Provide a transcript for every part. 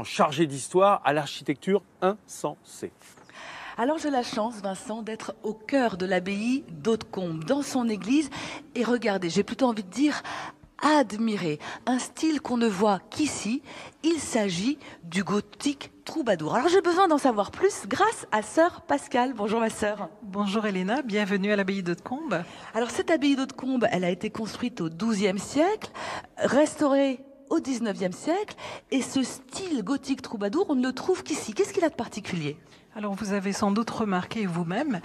chargé d'histoire à l'architecture insensée. Alors j'ai la chance, Vincent, d'être au cœur de l'abbaye d'Hautecombe, dans son église. Et regardez, j'ai plutôt envie de dire admirer un style qu'on ne voit qu'ici. Il s'agit du gothique troubadour. Alors j'ai besoin d'en savoir plus grâce à sœur Pascale. Bonjour ma sœur. Bonjour Elena, bienvenue à l'abbaye d'Hautecombe. Alors cette abbaye d'Hautecombe, elle a été construite au XIIe siècle, restaurée au XIXe siècle. Et ce style gothique troubadour, on ne le trouve qu'ici. Qu'est-ce qu'il a de particulier ? Alors vous avez sans doute remarqué vous-même,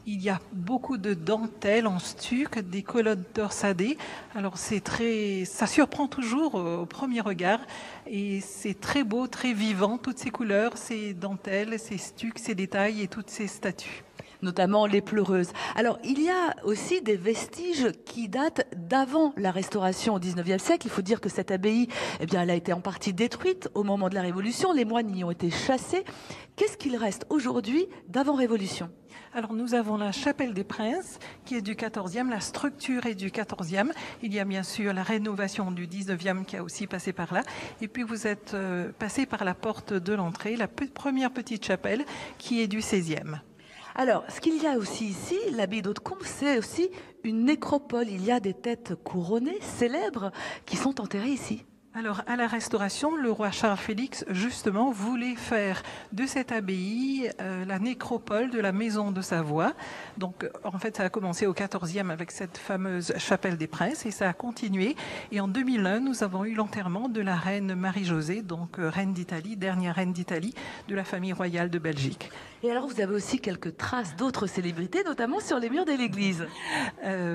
il y a beaucoup de dentelles en stuc, des colonnes torsadées. Alors ça surprend toujours au premier regard et c'est très beau, très vivant, toutes ces couleurs, ces dentelles, ces stucs, ces détails et toutes ces statues. Notamment les pleureuses. Alors, il y a aussi des vestiges qui datent d'avant la restauration au XIXe siècle. Il faut dire que cette abbaye, elle a été en partie détruite au moment de la Révolution. Les moines y ont été chassés. Qu'est-ce qu'il reste aujourd'hui d'avant-Révolution ? Alors nous avons la chapelle des Princes qui est du XIVe, la structure est du XIVe. Il y a bien sûr la rénovation du XIXe qui a aussi passé par là. Et puis vous êtes passé par la porte de l'entrée, la première petite chapelle qui est du XVIe. Alors, ce qu'il y a aussi ici, l'abbaye d'Hautecombe, c'est aussi une nécropole. Il y a des têtes couronnées, célèbres, qui sont enterrées ici. Alors, à la Restauration, le roi Charles-Félix, justement, voulait faire de cette abbaye la nécropole de la maison de Savoie. Donc, en fait, ça a commencé au XIVe avec cette fameuse chapelle des Princes et ça a continué. Et en 2001, nous avons eu l'enterrement de la reine Marie-Josée, donc reine d'Italie, dernière reine d'Italie de la famille royale de Belgique. Et alors, vous avez aussi quelques traces d'autres célébrités, notamment sur les murs de l'église.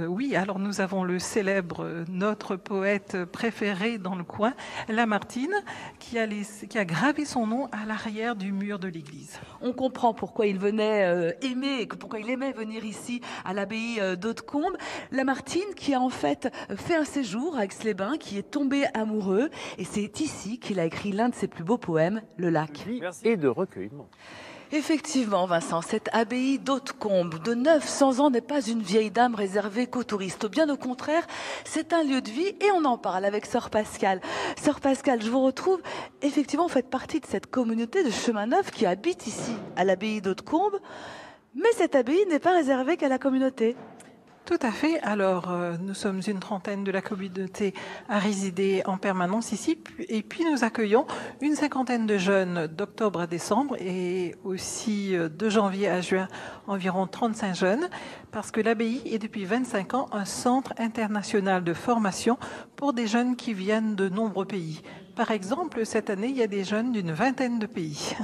Oui, alors nous avons le célèbre, notre poète préféré dans le coin, Lamartine, qui a gravé son nom à l'arrière du mur de l'église. On comprend pourquoi il pourquoi il aimait venir ici à l'abbaye d'Hautecombe. Lamartine qui a en fait un séjour à Aix-les-Bains, qui est tombé amoureux. Et c'est ici qu'il a écrit l'un de ses plus beaux poèmes, Le Lac. Et de recueillement. Effectivement, Vincent, cette abbaye d'Hautecombe de 900 ans n'est pas une vieille dame réservée qu'aux touristes. Bien au contraire, c'est un lieu de vie et on en parle avec sœur Pascale. Sœur Pascale, je vous retrouve. Effectivement, vous faites partie de cette communauté de chemins neufs qui habite ici, à l'abbaye d'Hautecombe. Mais cette abbaye n'est pas réservée qu'à la communauté. Tout à fait. Alors, nous sommes une trentaine de la communauté à résider en permanence ici. Et puis, nous accueillons une cinquantaine de jeunes d'octobre à décembre et aussi de janvier à juin, environ 35 jeunes, parce que l'abbaye est depuis 25 ans un centre international de formation pour des jeunes qui viennent de nombreux pays. Par exemple, cette année, il y a des jeunes d'une vingtaine de pays.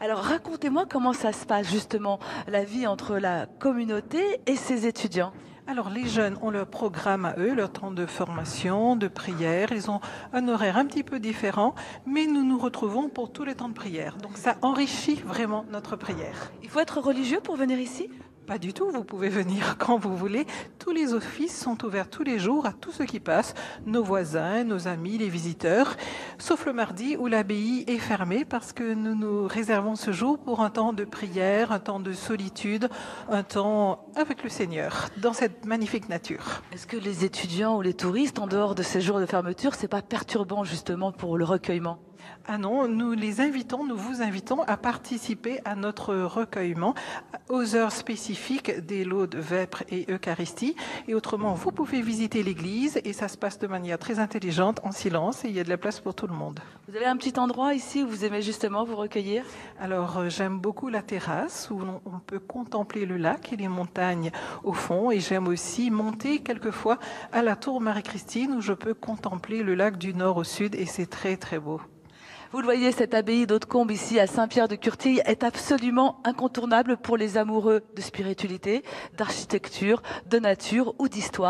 Alors, racontez-moi comment ça se passe justement, la vie entre la communauté et ses étudiants. Alors les jeunes ont leur programme à eux, leur temps de formation, de prière. Ils ont un horaire un petit peu différent, mais nous nous retrouvons pour tous les temps de prière. Donc ça enrichit vraiment notre prière. Il faut être religieux pour venir ici ? Pas du tout, vous pouvez venir quand vous voulez. Tous les offices sont ouverts tous les jours à tous ceux qui passent, nos voisins, nos amis, les visiteurs, sauf le mardi où l'abbaye est fermée parce que nous nous réservons ce jour pour un temps de prière, un temps de solitude, un temps avec le Seigneur, dans cette magnifique nature. Est-ce que les étudiants ou les touristes, en dehors de ces jours de fermeture, c'est pas perturbant justement pour le recueillement ? Ah non, nous vous invitons à participer à notre recueillement aux heures spécifiques des laudes vêpres et Eucharistie. Et autrement, vous pouvez visiter l'église et ça se passe de manière très intelligente, en silence, et il y a de la place pour tout le monde. Vous avez un petit endroit ici où vous aimez justement vous recueillir ? Alors, j'aime beaucoup la terrasse où on peut contempler le lac et les montagnes au fond. Et j'aime aussi monter quelquefois à la tour Marie-Christine où je peux contempler le lac du nord au sud et c'est très très beau. Vous le voyez, cette abbaye d'Hautecombe ici à Saint-Pierre-de-Curtille est absolument incontournable pour les amoureux de spiritualité, d'architecture, de nature ou d'histoire.